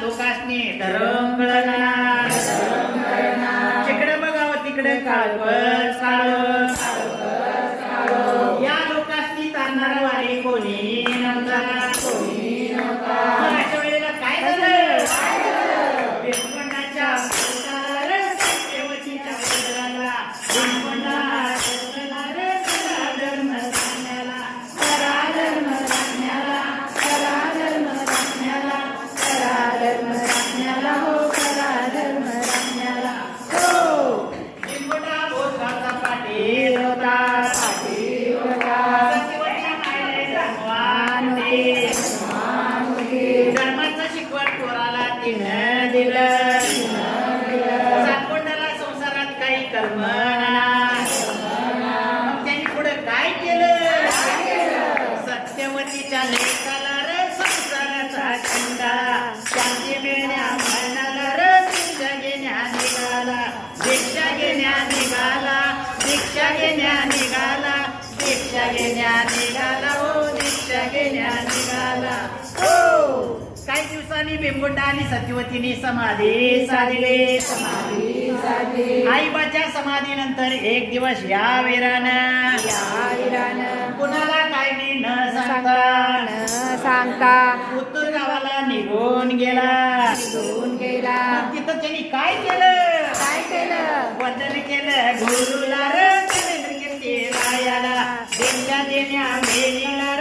लोकांनी धर्म कळणार जिकडे बघावं तिकडे काळपट काळ या लोकांनी तारणारा वारी कोणी नव्हता अशा वेळेला काय झालं भिमखंडाच्या सत्यवतीच्या वज्राला भिमखंडा धर्म सांगण्याला करा धर्म सांगण्याला करा धर्म सांगण्याला करा धर्म सांगण्याला हो करा धर्म सांगण्याला हो भिमखंडा भोजगावचा पाटील होता सत्यवतीच्या मायेला धर्मवान होते धर्माचं शिकवण पोराला तिनं दिलं सातवंडाला संसारात काही कल्पना मग त्यांनी पुढे काय केलं सत्यवतीच्या लेखाला र संसाराचा खंडा शांती मिळण्या मरणाला र दीक्षा घेण्या निघाला दीक्षा घेण्या निघाला दीक्षा घेण्या निघाला दीक्षा घेण्या निघाला हो दीक्षा घेण्या निघाला हो काही दिवसांनी भिमखंडा आणि सत्यवतीने समाधी साधले आईबाच्या समाधीनंतर एक दिवस या वीरानं कुणाला काय न सांगता उत्तर गावाला निघून गेला तिथं त्यांनी काय केलं वंदन केलं गुरुला र रायाला देण्या देण्या मेलीला